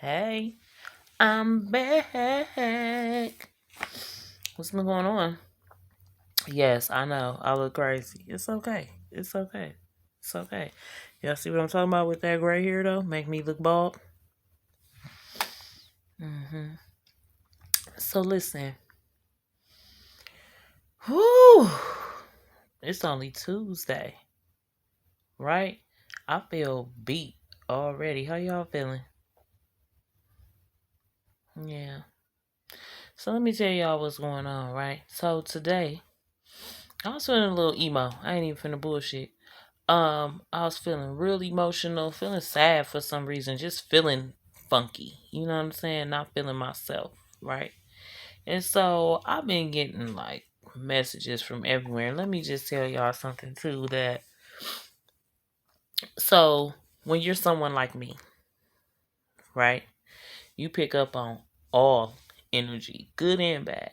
Hey, I'm back. What's been going on? Yes, I know. I look crazy. It's okay. It's okay. It's okay. Y'all see what I'm talking about with that gray hair though? Make me look bald. hmm So listen. Whew. It's only Tuesday, right? I feel beat already. How y'all feeling? Yeah. So let me tell y'all what's going on, right? So today, I was feeling a little emo. I ain't even finna bullshit. I was feeling real emotional, feeling sad for some reason, just feeling funky. You know what I'm saying? Not feeling myself, right? And so I've been getting like messages from everywhere. And let me just tell y'all something too that so when you're someone like me, right? You pick up on all energy, good and bad,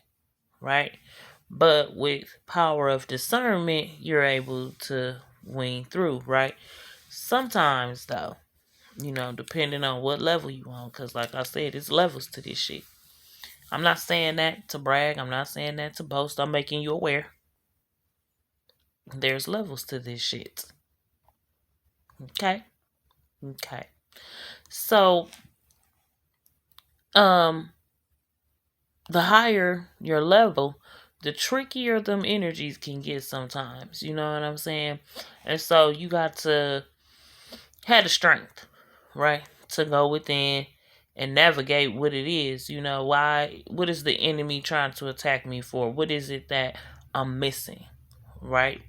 right? But with power of discernment, you're able to wean through, right? Sometimes though, depending on what level you on. Because, like I said, it's levels to this shit. I'm not saying that to brag. I'm not saying that to boast. I'm making you aware. There's levels to this shit. Okay? Okay. So, um, the higher your level, the trickier them energies can get sometimes. You know what I'm saying? And so you got to have the strength, right? To go within and navigate what it is. What is the enemy trying to attack me for? What is it that I'm missing, right?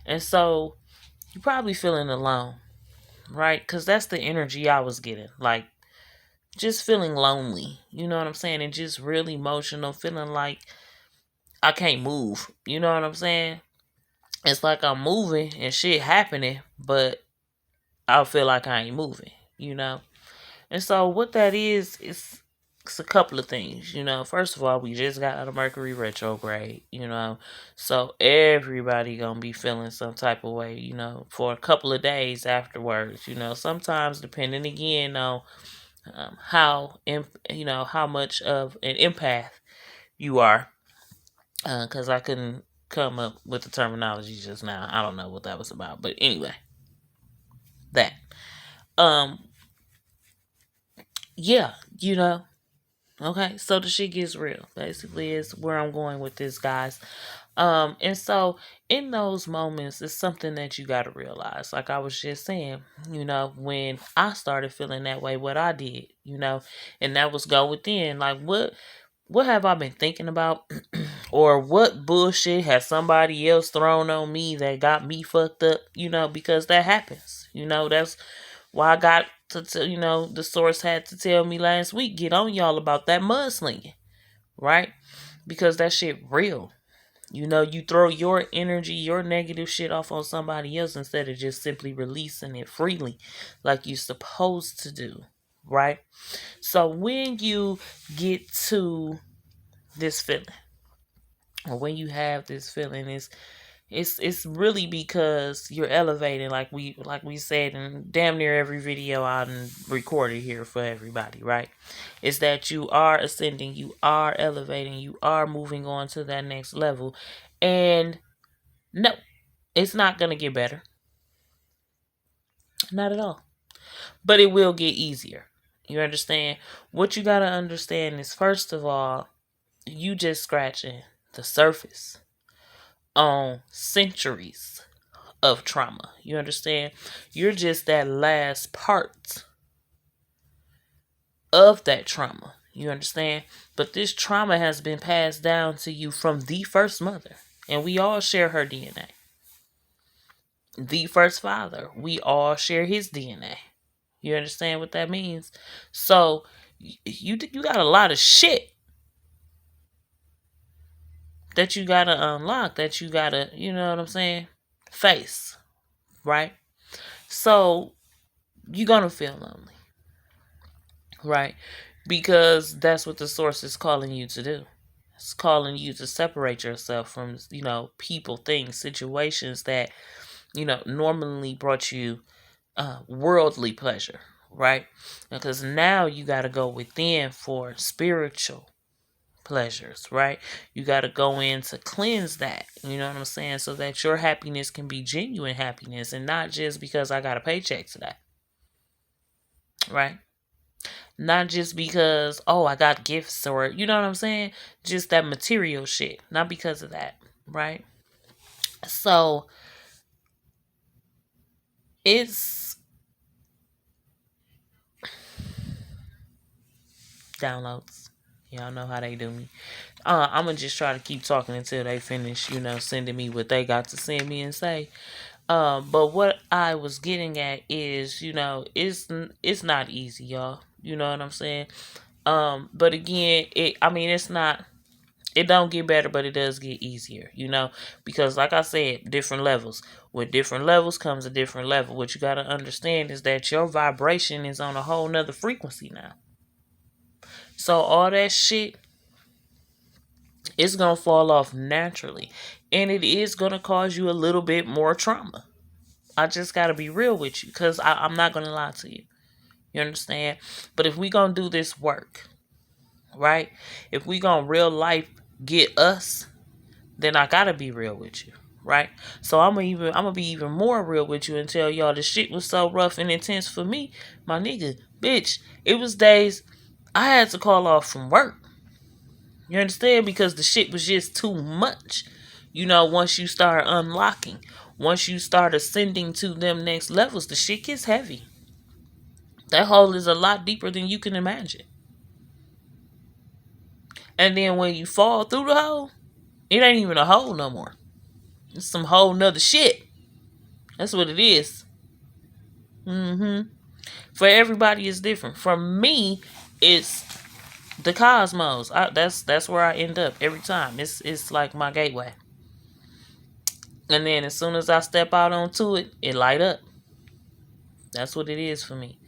And so you're probably feeling alone, right? Because that's the energy I was getting. Like, just feeling lonely, you know what I'm saying? And just really emotional, feeling like I can't move, you know what I'm saying? It's like I'm moving and shit happening, but I feel like I ain't moving, you know? And so what that is, it's a couple of things, First of all, we just got out of Mercury retrograde, So everybody gonna be feeling some type of way, for a couple of days afterwards, Sometimes depending again on how much of an empath you are, because I couldn't come up with the terminology just now. I don't know what that was about, but anyway, that um yeah, Okay, so the shit gets real. Basically, is where I'm going with this, guys. And so in those moments, it's something that you got to realize. Like I was just saying, when I started feeling that way, what I did, and that was go within. Like what have I been thinking about, or what bullshit has somebody else thrown on me that got me fucked up? Because that happens. That's why I got the source had to tell me last week, get on y'all about that mudslinging, right? Because that shit real. You throw your energy, your negative shit off on somebody else instead of just simply releasing it freely like you're supposed to do, right? So when you get to this feeling, or when you have this feeling, it's really because you're elevating, like we said in damn near every video I recorded here for everybody, right? It's that you are ascending, you are elevating, you are moving on to that next level. And no, it's not gonna get better. Not at all. But it will get easier. You understand? What you gotta understand is, first of all, you just scratching the surface on centuries of trauma. You understand? You're just that last part of that trauma. You understand? But this trauma has been passed down to you from the first mother. And we all share her DNA. The first father, we all share his DNA. You understand what that means? So you got a lot of shit that you gotta unlock, that you gotta, you know what I'm saying, face, right? So you're gonna feel lonely, right? Because that's what the source is calling you to do. It's calling you to separate yourself from, people, things, situations that, normally brought you worldly pleasure, right? Because now you got to go within for spiritual pleasures, right? You got to go in to cleanse that, you know what I'm saying? So that your happiness can be genuine happiness and not just because I got a paycheck today, right? Not just because, oh, I got gifts or, you know what I'm saying? Just that material shit, not because of that, right? So it's downloads. Y'all know how they do me. I'm gonna just try to keep talking until they finish, sending me what they got to send me and say. But what I was getting at is, it's not easy, y'all. You know what I'm saying? But again, it's not. It don't get better, but it does get easier, because like I said, different levels. With different levels comes a different level. What you gotta understand is that your vibration is on a whole nother frequency now. So all that shit, it's gonna fall off naturally, and it is gonna cause you a little bit more trauma. I just gotta be real with you, because I'm not gonna lie to you. You understand? But if we gonna do this work, right? If we gonna real life get us, then I gotta be real with you, right? So I'm gonna be even more real with you and tell y'all the shit was so rough and intense for me, my nigga, bitch. It was days I had to call off from work. You understand? Because the shit was just too much. Once you start unlocking, once you start ascending to them next levels, the shit gets heavy. That hole is a lot deeper than you can imagine. And then when you fall through the hole, it ain't even a hole no more. It's some whole nother shit. That's what it is. For everybody, it's different. For me, it's the cosmos. That's where I end up every time. It's like my gateway. And then as soon as I step out onto it, it light up. That's what it is for me.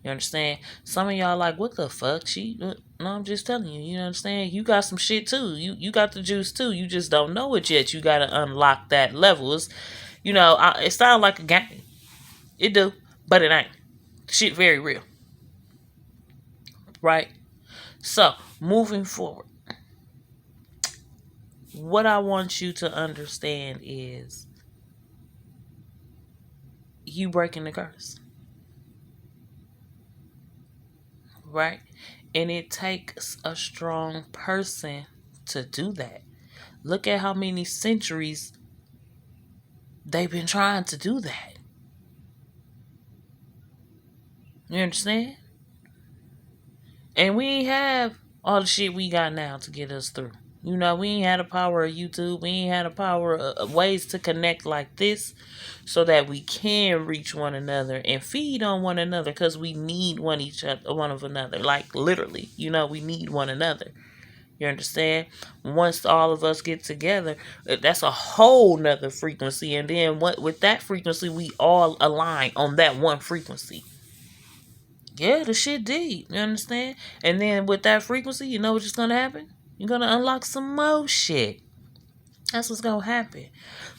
You understand? Some of y'all like, what the fuck? No, I'm just telling you. You understand? You got some shit too. You got the juice too. You just don't know it yet. You got to unlock that level. It sounds like a game. It do, but it ain't. Shit very real. Right? So, moving forward, what I want you to understand is you breaking the curse. Right? And it takes a strong person to do that. Look at how many centuries they've been trying to do that. You understand? And we ain't have all the shit we got now to get us through. We ain't had the power of YouTube. We ain't had the power of ways to connect like this so that we can reach one another and feed on one another, because we need one of another. Like literally, we need one another. You understand? Once all of us get together, that's a whole nother frequency. And then with that frequency, we all align on that one frequency. Yeah, the shit deep. You understand? And then with that frequency, you know what's just gonna happen? You're gonna unlock some more shit. That's what's gonna happen.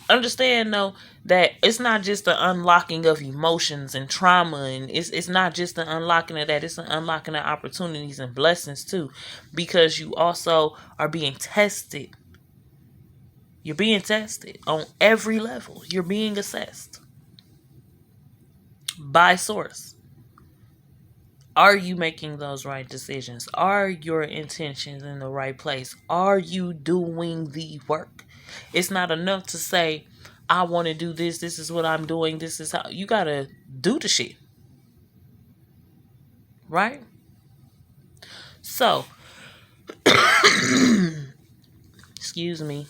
Understand though that it's not just the unlocking of emotions and trauma, and it's not just the unlocking of that. It's the unlocking of opportunities and blessings too, because you also are being tested. You're being tested on every level. You're being assessed by source. Are you making those right decisions? Are your intentions in the right place? Are you doing the work? It's not enough to say, I want to do this. This is what I'm doing. This is how. You got to do the shit. Right? So, excuse me.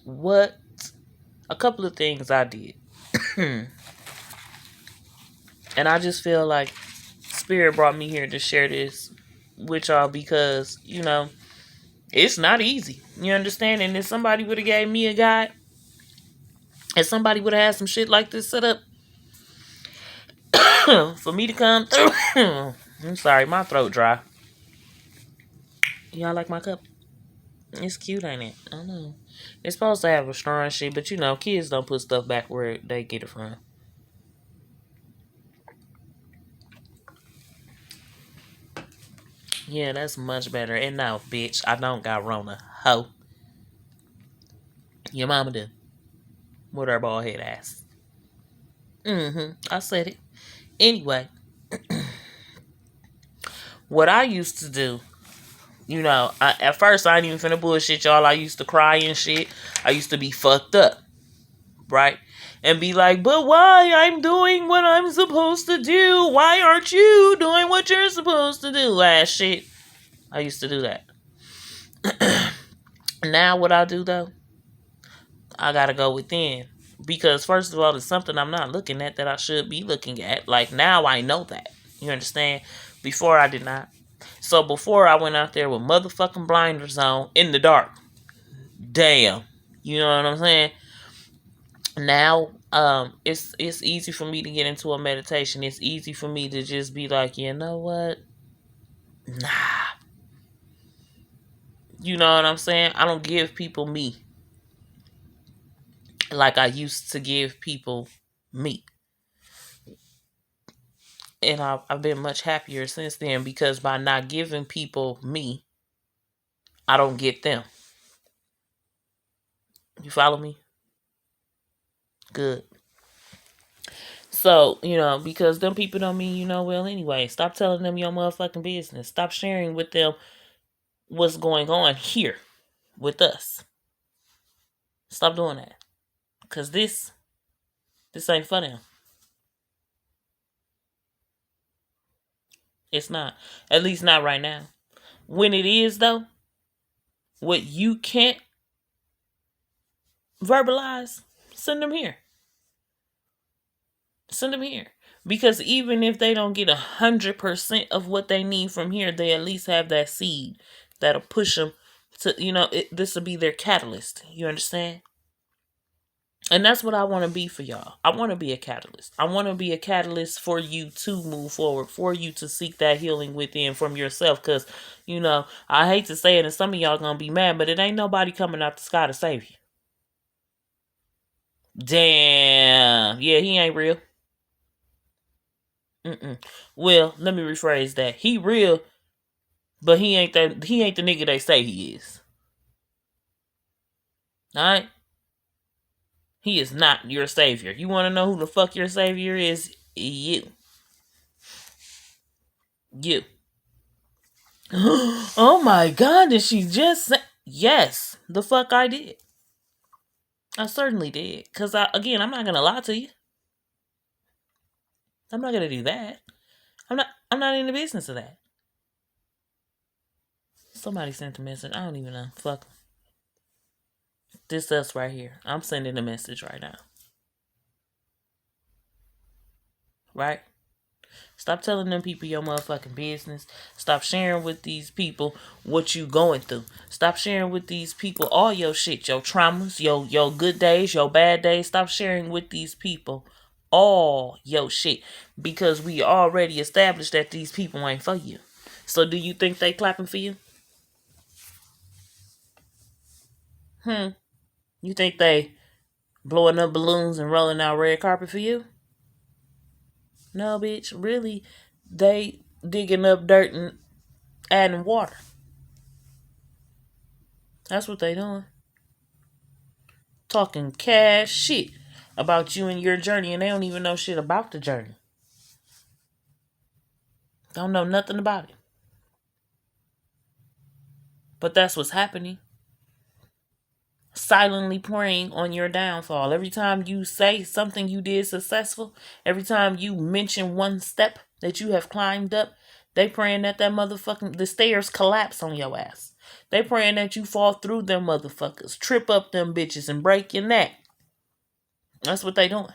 What a couple of things I did. And I just feel like Spirit brought me here to share this with y'all because, it's not easy. You understand? And if somebody would have gave me a guide, and somebody would have had some shit like this set up for me to come through. I'm sorry, my throat dry. Y'all like my cup? It's cute, ain't it? I know. It's supposed to have a strong shit, but kids don't put stuff back where they get it from. Yeah, that's much better. And now, bitch, I don't got Rona. Ho. Your mama do. With her bald head ass. I said it. Anyway, what I used to do, at first I ain't even finna bullshit y'all. I used to cry and shit. I used to be fucked up, right? And be like, but why? I'm doing what I'm supposed to do. Why aren't you doing what you're supposed to do? Ass shit. I used to do that. Now what I do though, I gotta go within. Because first of all, it's something I'm not looking at that I should be looking at. Like now I know that. You understand? Before I did not. So before I went out there with motherfucking blinders on in the dark. Damn. You know what I'm saying? Now, it's easy for me to get into a meditation. It's easy for me to just be like, you know what? Nah. You know what I'm saying? I don't give people me like I used to give people me. And I've been much happier since then because by not giving people me, I don't get them. You follow me? Good. So, because them people don't mean you know well anyway. Stop telling them your motherfucking business. Stop sharing with them what's going on here with us. Stop doing that. Cause this ain't for them. It's not. At least not right now. When it is though, what you can't verbalize, send them here. Send them here. Because even if they don't get 100% of what they need from here, they at least have that seed that'll push them to, this will be their catalyst. You understand? And that's what I want to be for y'all. I want to be a catalyst. I want to be a catalyst for you to move forward, for you to seek that healing within from yourself. Because, I hate to say it, and some of y'all going to be mad, but it ain't nobody coming out the sky to save you. Damn. Yeah, he ain't real. Well, let me rephrase that. He real, but he ain't the nigga they say he is. Alright? He is not your savior. You wanna know who the fuck your savior is? You. You. Oh my god, did she just say yes, the fuck I did. I certainly did. Cause I'm not gonna lie to you. I'm not gonna do that. I'm not in the business of that. Somebody sent a message. I don't even know. Fuck. This us right here. I'm sending a message right now. Right? Stop telling them people your motherfucking business. Stop sharing with these people what you going through. Stop sharing with these people all your shit, your traumas, your good days, your bad days. Stop sharing with these people all your shit. Because we already established that these people ain't for you. So do you think they clapping for you? You think they blowing up balloons and rolling out red carpet for you? No, bitch. Really, they digging up dirt and adding water. That's what they doing. Talking cash shit about you and your journey, and they don't even know shit about the journey. Don't know nothing about it. But that's what's happening. Silently praying on your downfall. Every time you say something you did successful, every time you mention one step that you have climbed up, they praying that the stairs collapse on your ass. They praying that you fall through them motherfuckers, trip up them bitches and break your neck. That's what they doing.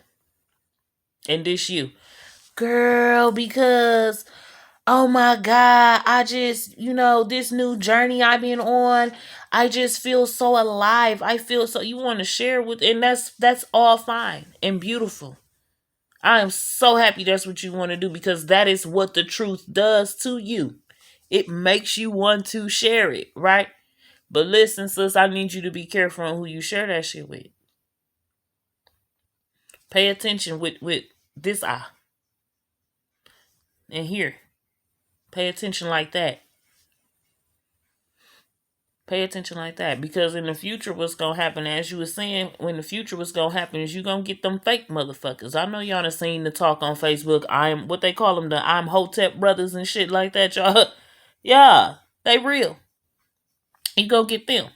And this you. Girl, because oh my God, I just, this new journey I've been on, I just feel so alive. I feel so you want to share with, and that's all fine and beautiful. I am so happy that's what you want to do because that is what the truth does to you. It makes you want to share it, right? But listen, sis, I need you to be careful on who you share that shit with. Pay attention with this eye. And here. Pay attention like that. Pay attention like that. Because in the future, what's going to happen, as you were saying, when the future, what's going to happen is you going to get them fake motherfuckers. I know y'all done seen the talk on Facebook. What they call them, the I'm Hotep brothers and shit like that, y'all. Yeah, they real. You go get them.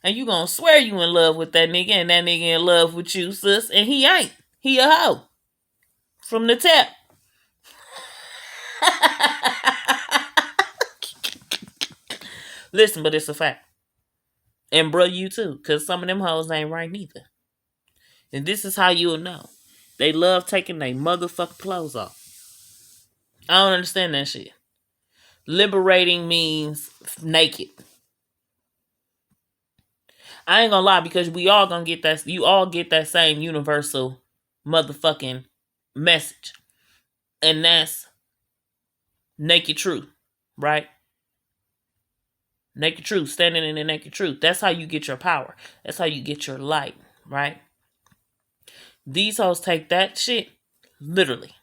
And you gonna swear you in love with that nigga and that nigga in love with you, sis. And he ain't. He a hoe. From the tip. Listen, but it's a fact. And bro, you too. Because some of them hoes ain't right neither. And this is how you'll know. They love taking their motherfucking clothes off. I don't understand that shit. Liberating means naked. I ain't gonna lie, because we all gonna get that. You all get that same universal motherfucking message. And that's naked truth. Right? Naked truth. Standing in the naked truth. That's how you get your power. That's how you get your light. Right? These hoes take that shit literally.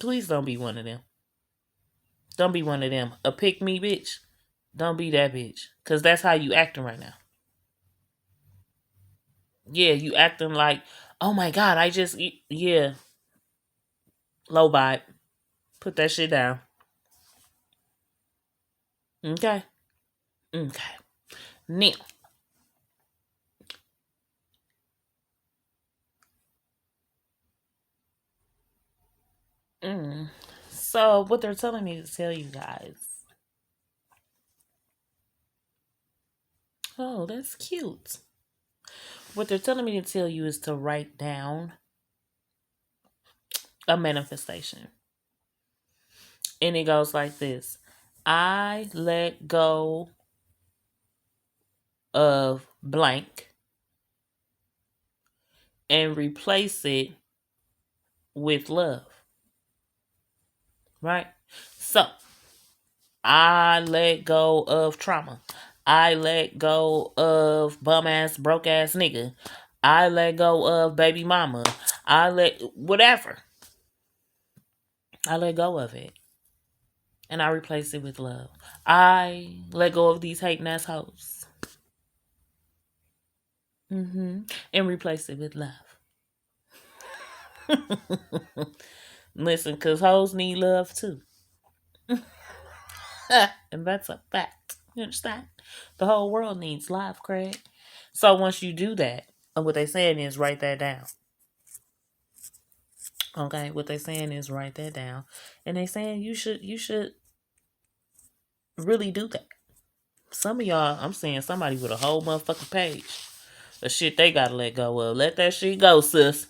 Please don't be one of them. Don't be one of them. A pick me bitch. Don't be that bitch. Because that's how you acting right now. Yeah, you acting like, oh my God, yeah. Low vibe. Put that shit down. Okay? Okay. Now. So, what they're telling me to tell you guys. Oh, that's cute. What they're telling me to tell you is to write down a manifestation. And it goes like this. I let go of blank and replace it with love. Right? So, I let go of trauma. I let go of bum ass, broke ass nigga. I let go of baby mama. Whatever. I let go of it. And I replace it with love. I let go of these hating ass hoes. And replace it with love. Listen, because hoes need love too. And that's a fact. You understand? The whole world needs love, Craig. So once you do that, what they saying is write that down. Okay, what they saying is write that down. And they saying you should really do that. Some of y'all, I'm saying somebody with a whole motherfucking page of shit they gotta let go of. Let that shit go, sis.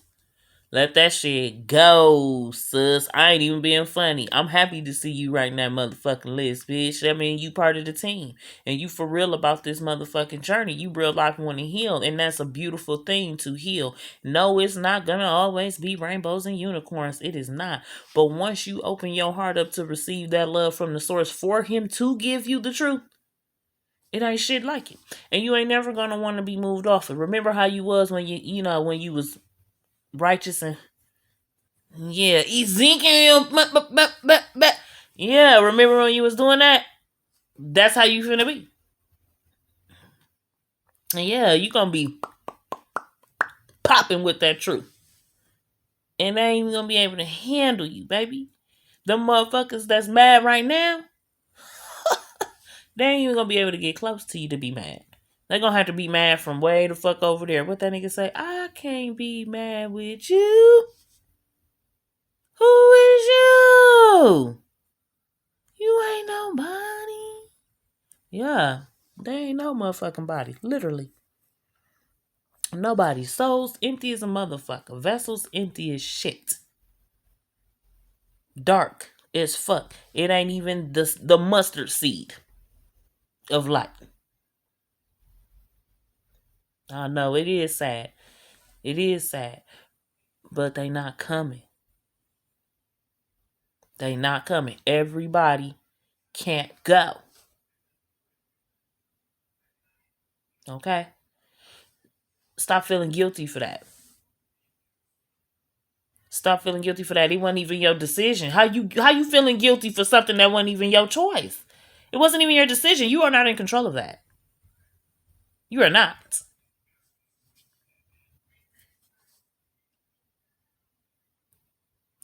Let that shit go, sis. I ain't even being funny. I'm happy to see you writing that motherfucking list, bitch. I mean, you part of the team. And you for real about this motherfucking journey. You real life want to heal. And that's a beautiful thing to heal. No, it's not gonna always be rainbows and unicorns. It is not. But once you open your heart up to receive that love from the source for him to give you the truth, it ain't shit like it. And you ain't never gonna want to be moved off it. Remember how you was when when you was righteous and Ezekiel. Yeah, remember when you was doing that? That's how you finna be. And yeah, you gonna be popping with that truth. And they ain't even gonna be able to handle you, baby. Them motherfuckers that's mad right now, they ain't even gonna be able to get close to you to be mad. They gonna have to be mad from way the fuck over there. What that nigga say? I can't be mad with you. Who is you? You ain't nobody. Yeah, they ain't no motherfucking body. Literally. Nobody. Souls empty as a motherfucker. Vessels empty as shit. Dark as fuck. It ain't even the mustard seed of light. I know it is sad. It is sad. But they not coming. They not coming. Everybody can't go. Okay? Stop feeling guilty for that. Stop feeling guilty for that. It wasn't even your decision. How you feeling guilty for something that wasn't even your choice? It wasn't even your decision. You are not in control of that. You are not.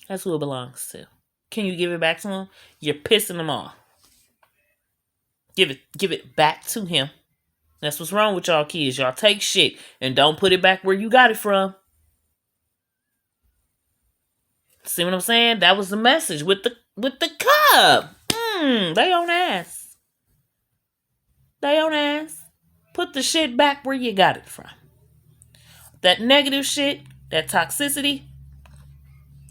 That's who it belongs to. Can you give it back to him? You're pissing him off. Give it back to him. That's what's wrong with y'all kids. Y'all take shit and don't put it back where you got it from. See what I'm saying? That was the message with the cup. They on ass. They on ass. Put the shit back where you got it from. That negative shit, that toxicity,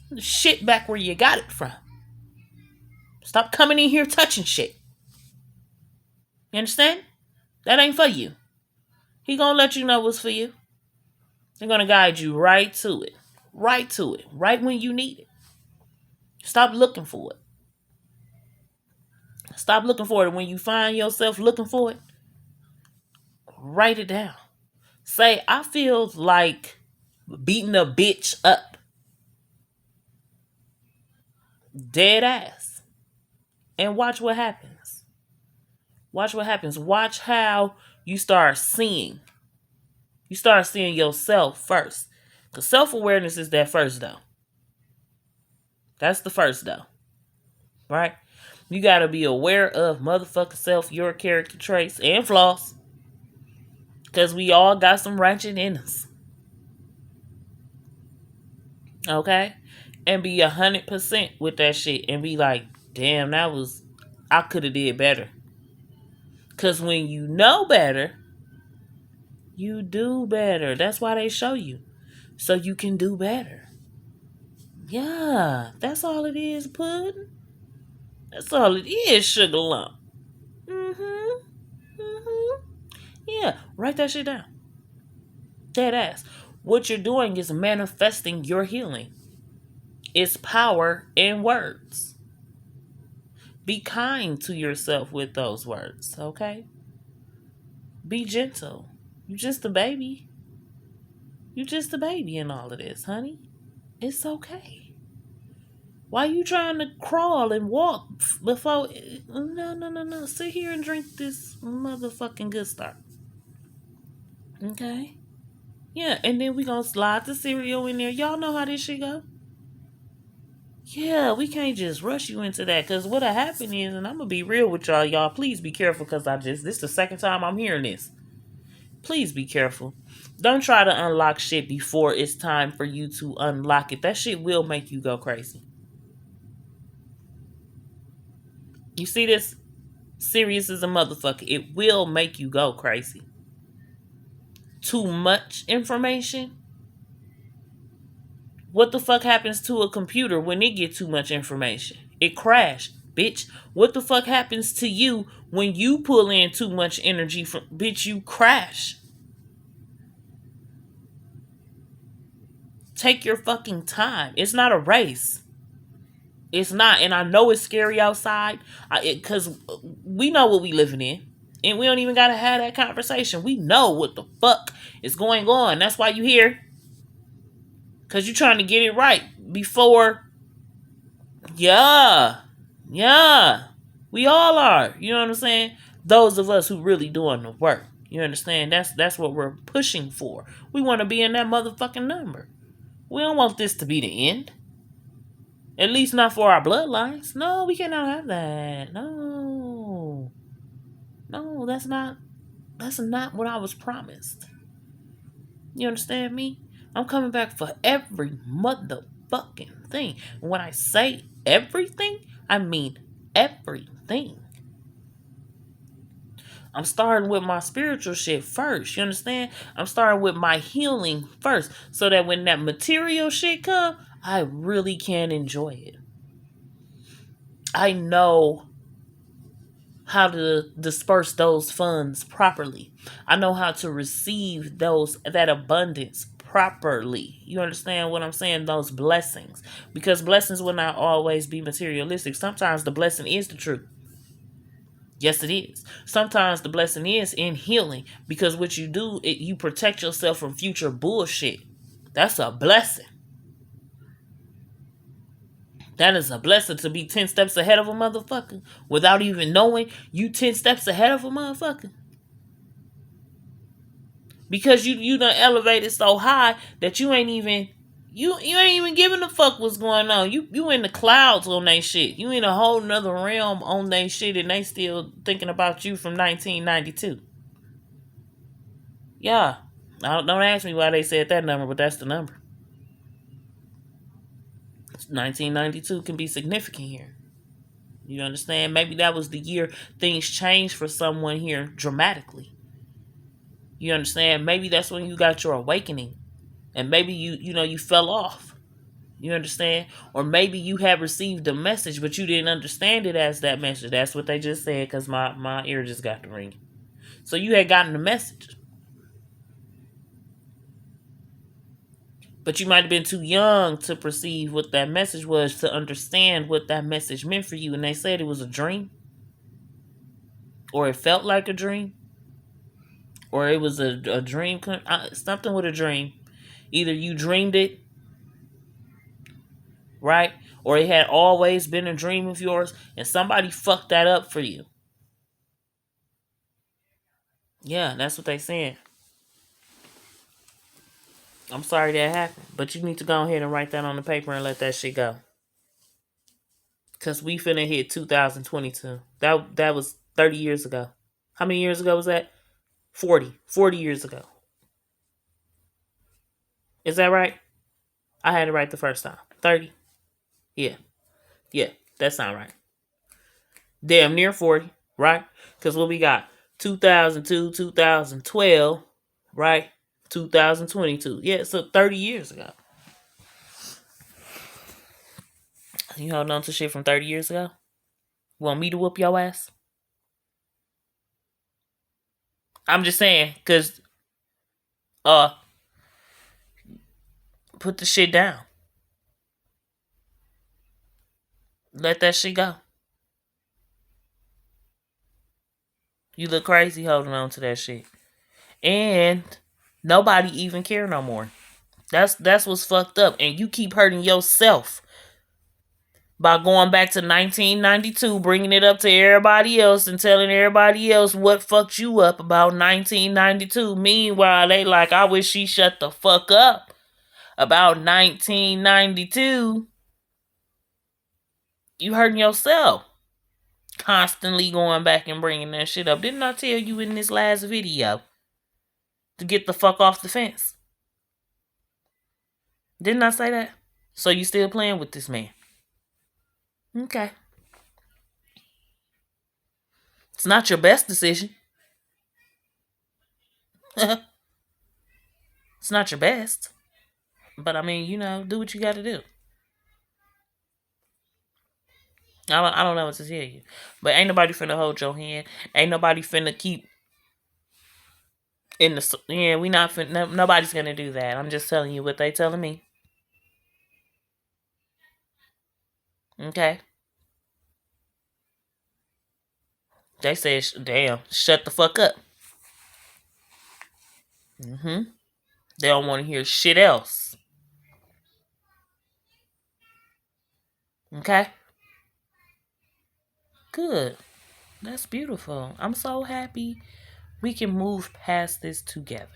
the shit back where you got it from. Stop coming in here touching shit. You understand? That ain't for you. He gonna let you know what's for you. They're gonna guide you right to it. Right to it. Right when you need it. Stop looking for it. Stop looking for it. When you find yourself looking for it, write it down. Say, I feel like beating a bitch up. Dead ass. And watch what happens. Watch what happens. Watch how you start seeing. You start seeing yourself first. Because self-awareness is that first, though. That's the first, though. Right? You got to be aware of motherfucking self, your character traits, and flaws. Because we all got some ratchet in us. Okay? And be 100% with that shit. And be like, damn, I could have did better. Because when you know better, you do better. That's why they show you. So you can do better. Yeah, that's all it is, pudding. That's all it is, sugar lump. Yeah, write that shit down. Dead ass. What you're doing is manifesting your healing. It's power in words. Be kind to yourself with those words, okay? Be gentle. You're just a baby. You're just a baby in all of this, honey. It's okay. Why you trying to crawl and walk before... No. Sit here and drink this motherfucking Good Start. Okay? Yeah, and then we gonna slide the cereal in there. Y'all know how this shit go. Yeah, we can't just rush you into that. Because what'll happen is, and I'm going to be real with y'all. Y'all, please be careful because this is the second time I'm hearing this. Please be careful. Don't try to unlock shit before it's time for you to unlock it. That shit will make you go crazy. You see this? Serious as a motherfucker. It will make you go crazy. Too much information. What the fuck happens to a computer when it gets too much information? It crashed, bitch. What the fuck happens to you when you pull in too much energy from, bitch, you crash. Take your fucking time. It's not a race. It's not. And I know it's scary outside because we know what we living in. And we don't even got to have that conversation. We know what the fuck is going on. That's why you here. Because you're trying to get it right before. Yeah. We all are. You know what I'm saying? Those of us who really doing the work. You understand? That's what we're pushing for. We want to be in that motherfucking number. We don't want this to be the end. At least not for our bloodlines. No, we cannot have that. No, that's not what I was promised. You understand me? I'm coming back for every motherfucking thing. When I say everything, I mean everything. I'm starting with my spiritual shit first. You understand? I'm starting with my healing first. So that when that material shit come, I really can enjoy it. I know how to disperse those funds properly. I know how to receive that abundance properly. You understand what I'm saying? Those blessings. Because blessings will not always be materialistic. Sometimes the blessing is the truth. Yes, it is. Sometimes the blessing is in healing. Because what you do, you protect yourself from future bullshit. That's a blessing. That is a blessing to be 10 steps ahead of a motherfucker without even knowing you 10 steps ahead of a motherfucker. Because you done elevated so high that you ain't even giving a fuck what's going on. You in the clouds on they shit. You in a whole nother realm on they shit, and they still thinking about you from 1992. Yeah. Don't ask me why they said that number, but that's the number. 1992 can be significant here. You understand? Maybe that was the year things changed for someone here dramatically. You understand? Maybe that's when you got your awakening. And maybe you fell off. You understand? Or maybe you have received a message, but you didn't understand it as that message. That's what they just said, because my ear just got to ringing. So you had gotten the message. But you might have been too young to perceive what that message was, to understand what that message meant for you. And they said it was a dream. Or it felt like a dream. Or it was a dream. Something with a dream. Either you dreamed it, right? Or it had always been a dream of yours, and somebody fucked that up for you. Yeah, that's what they saying. I'm sorry that happened, but you need to go ahead and write that on the paper and let that shit go. Cause we finna hit 2022. That was 30 years ago. How many years ago was that? 40. 40 years ago. Is that right? I had it right the first time. 30. Yeah. Yeah. That's not right. Damn near 40, right? Cause what we got? 2002, 2012, right? 2022. Yeah, so 30 years ago. You holding on to shit from 30 years ago? Want me to whoop your ass? I'm just saying, cause uh put the shit down. Let that shit go. You look crazy holding on to that shit. And nobody even care no more. That's what's fucked up. And you keep hurting yourself by going back to 1992, bringing it up to everybody else and telling everybody else what fucked you up about 1992. Meanwhile, they like, I wish she shut the fuck up about 1992. You hurting yourself. Constantly going back and bringing that shit up. Didn't I tell you in this last video to get the fuck off the fence? Didn't I say that? So you still playing with this man? Okay. It's not your best decision. It's not your best. But I mean, do what you gotta do. I don't know what to tell you. But ain't nobody finna hold your hand. Ain't nobody finna keep in the... Yeah, we not finna... Nobody's gonna do that. I'm just telling you what they telling me. Okay? They said, damn, shut the fuck up. Mm-hmm. They don't want to hear shit else. Okay? Good. That's beautiful. I'm so happy we can move past this together.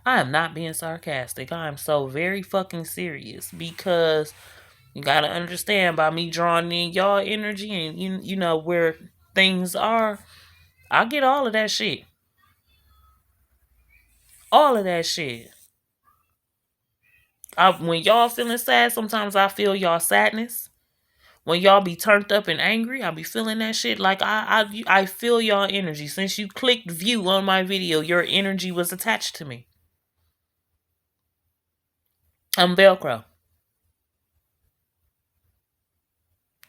I am not being sarcastic. I am so very fucking serious, because you gotta understand, by me drawing in y'all energy and you know where things are, I get all of that shit. All of that shit. When y'all feeling sad, sometimes I feel y'all sadness. When y'all be turned up and angry, I be feeling that shit. Like I feel y'all energy. Since you clicked view on my video, your energy was attached to me. I'm Velcro.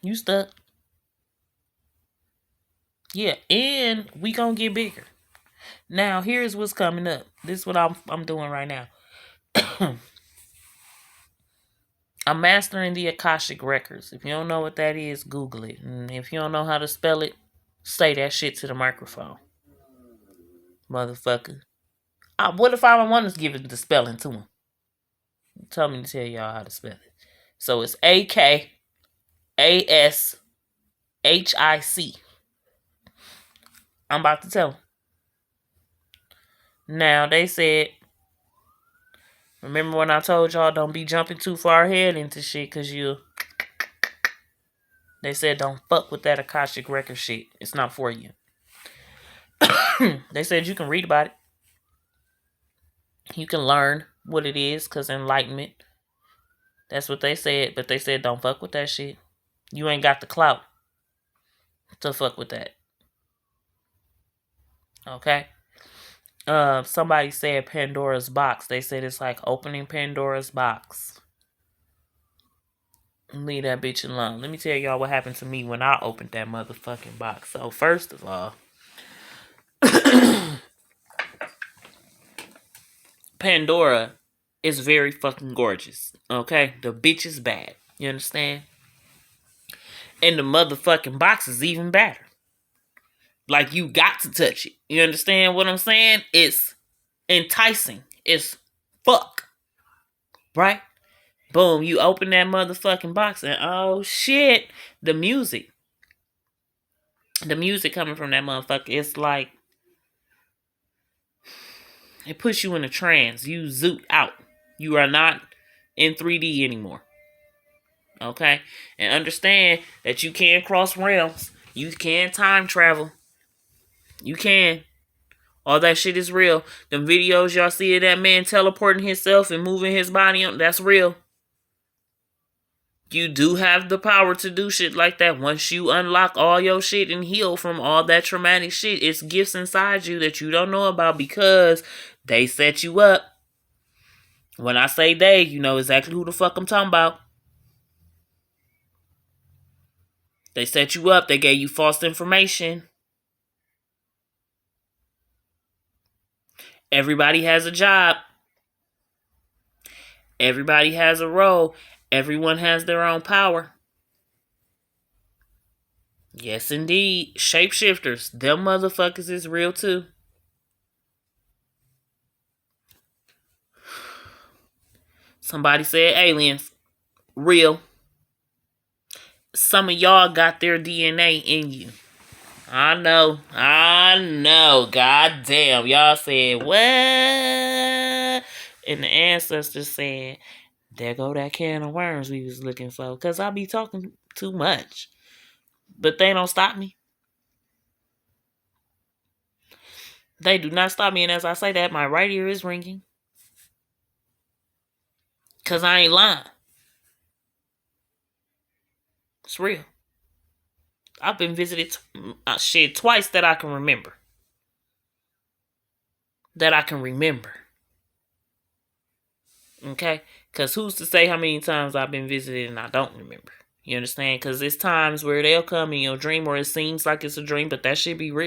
You stuck. Yeah, and we gonna get bigger. Now, here's what's coming up. This is what I'm doing right now. I'm mastering the Akashic Records. If you don't know what that is, Google it. And if you don't know how to spell it, say that shit to the microphone. Motherfucker. What if I don't want to give it the spelling to him? Tell me to tell y'all how to spell it. So it's AK ASHIC. I'm about to tell them. Now, they said, remember when I told y'all don't be jumping too far ahead into shit because they said don't fuck with that Akashic record shit. It's not for you. They said you can read about it. You can learn what it is because enlightenment. That's what they said. But they said don't fuck with that shit. You ain't got the clout to fuck with that. Okay? Somebody said Pandora's box. They said it's like opening Pandora's box. Leave that bitch alone. Let me tell y'all what happened to me when I opened that motherfucking box. So first of all, Pandora is very fucking gorgeous. Okay? The bitch is bad. You understand? And the motherfucking box is even better. Like, you got to touch it. You understand what I'm saying? It's enticing. It's fuck. Right? Boom. You open that motherfucking box and oh shit. The music. The music coming from that motherfucker. It's like, it puts you in a trance. You zoot out. You are not in 3D anymore. Okay? And understand that you can cross realms. You can time travel. You can. All that shit is real. Them videos y'all see of that man teleporting himself and moving his body, that's real. You do have the power to do shit like that. Once you unlock all your shit and heal from all that traumatic shit, it's gifts inside you that you don't know about because they set you up. When I say they, you know exactly who the fuck I'm talking about. They set you up. They gave you false information. Everybody has a job. Everybody has a role. Everyone has their own power. Yes, indeed. Shapeshifters. Them motherfuckers is real too. Somebody said aliens. Real. Some of y'all got their DNA in you. I know. God damn. Y'all said, what? And the ancestors said, there go that can of worms we was looking for. Because I be talking too much. But they don't stop me. They do not stop me. And as I say that, my right ear is ringing. Because I ain't lying. It's real. I've been visited twice that I can remember. Okay? Because who's to say how many times I've been visited and I don't remember? You understand? Because there's times where they'll come in your dream or it seems like it's a dream, but that should be real.